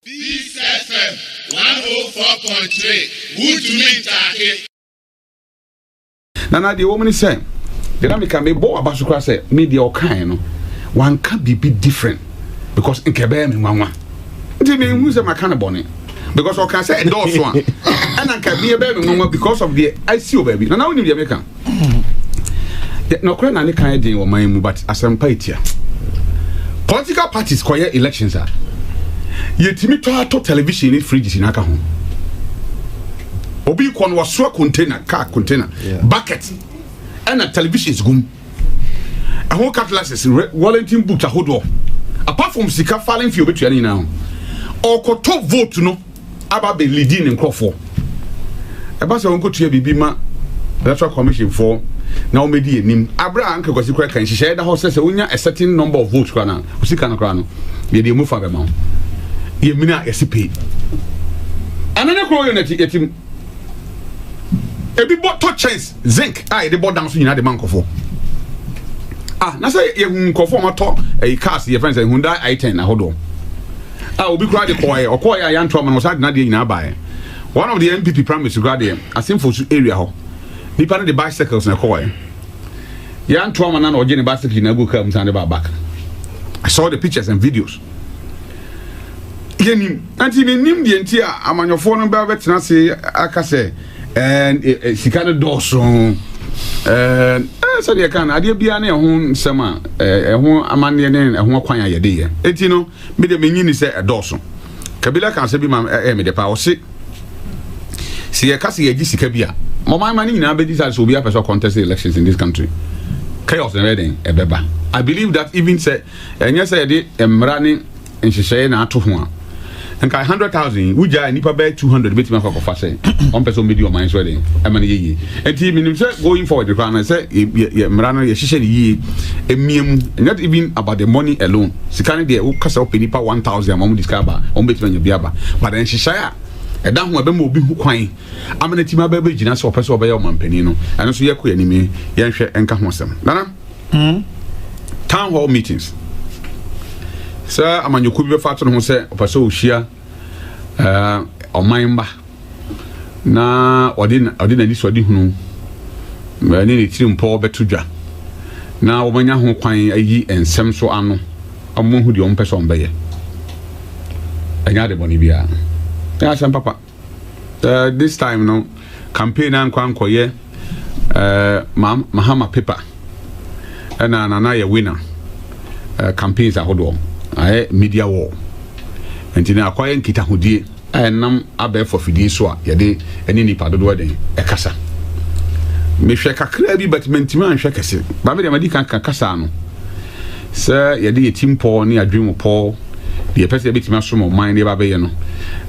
Peace FM 104.3. Good to meet you. Nana, the woman is saying, the Namika may bo about to say, media or kind, one can be different because in Quebec, Mama. Didn't use my kind of bonnet because I can say endorse one, and I can be a baby mama because of the ICU baby. Now, only the American. No, Crown and the kind of my but as I'm paid here. Political parties quiet elections are. Yet, me to television in fridges in Aka home. Obi kon was so container, car container, bucket, and a television is gum. A whole cutlasses, Wellington books a hold off. Apart from Sika falling for you now. Or could top vote to know about the leading in Crawford. A bus I won't go to your Bibima, that's what commission for. Now, maybe name Abraham because you can share the horses a certain number of votes. Crana, Usikana Crano, you move for the mount. You mean a SCP. And then I grow in him. A big bought touch chance, zinc. I the bought down so you had the bank for. Now say you conform a talk a cast your friends and Hyundai I-10. Hold on. I will be glad or call a young Truman was had not in our buy. One of the MPP primaries to grad a simple area. Depending the bicycles in a coy. Young Truman or Jenny bicycle in a book comes on the back. I saw the pictures and videos. Yenim, anti me nim the entia amanyofo no ba betina se aka se sika no doso so de kan ade bia na ehun sema ehun amane ne ehun kwan ayede ye enti no me de menyini se edoso kabila kan se bi ma me de pa o se ye ka se ye gi sika bia mo man mani na be decide so bia person contest the elections in this country chaos and reading ebeba. I believe that even say enya say de emra ne nhihye na ato ho a and 100,000 we ja nipa be 200 bit me for say on person medium mind wedding e man ye and team mean say going forward the plan say mra no ye hihye ye emiem not even about the money alone sikane de wo kasa op nipa 1,000 am discover on bit me bia ba but then hihye a e da ho be ma obi hu kwan amana team aba be gina so person oba ye o mampani no eno so ye ko anime ye nhwe enka ho sem nana town hall meetings. Sir, I'm on your could be fat on who said, Paso Shia, Mamba. Na, or didn't this or didn't know. I need a poor betuja. Now, when you're quine a ye and some so anno, among who the own person bay. I got a bonibia. Yes, and papa. This time, no campaign and quanquoye, Mahama paper. And an winner. Campaigns are hold media war and in acquiring kita hudie nam abe for fidie so a yede eni nipa dodo den e kasa me hwe kakra bi but mentima anhwe kase ba me de madi kan kasa no se yede yetim po ne adwemu po de pese betima so mo man de ba be ye no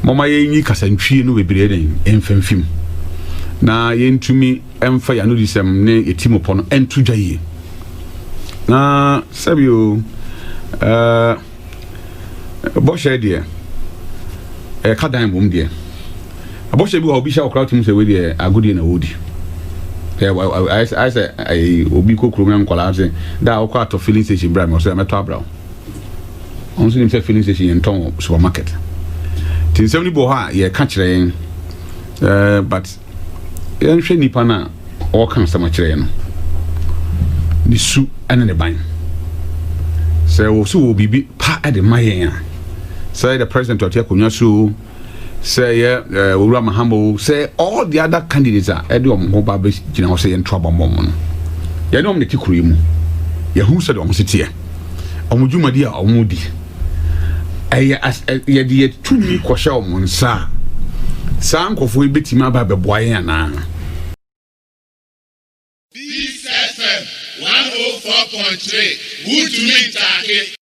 moma ye nyi kasa ntwie no bebre den emfamfim na yentumi emfa ya no disem ne yetim po no entu dwaye na sabio Boshe dear, a cadan boom dear. A boshe will be shall crowd him say with a good in a woody. I say, I will be cook room collapsing. That I'll quite of filling station brand or some brow. Only himself filling station in town supermarket. Till 70 boha, ye catch rain, but young shady pana all comes to much rain. The soup and the bine. So will be part of the Maya. Say the president of Tiakunyasu, say Urama Hambo, say all the other candidates are Edom Mobabis, you know, say in trouble moment. You know, the Kikurim, Yahoo said on City, Omujuma dear or Moody. As ye dear 2 week or show, Monsa. Sam of we beat him about the Boyana. Peace FM 104.3. Good to meet you.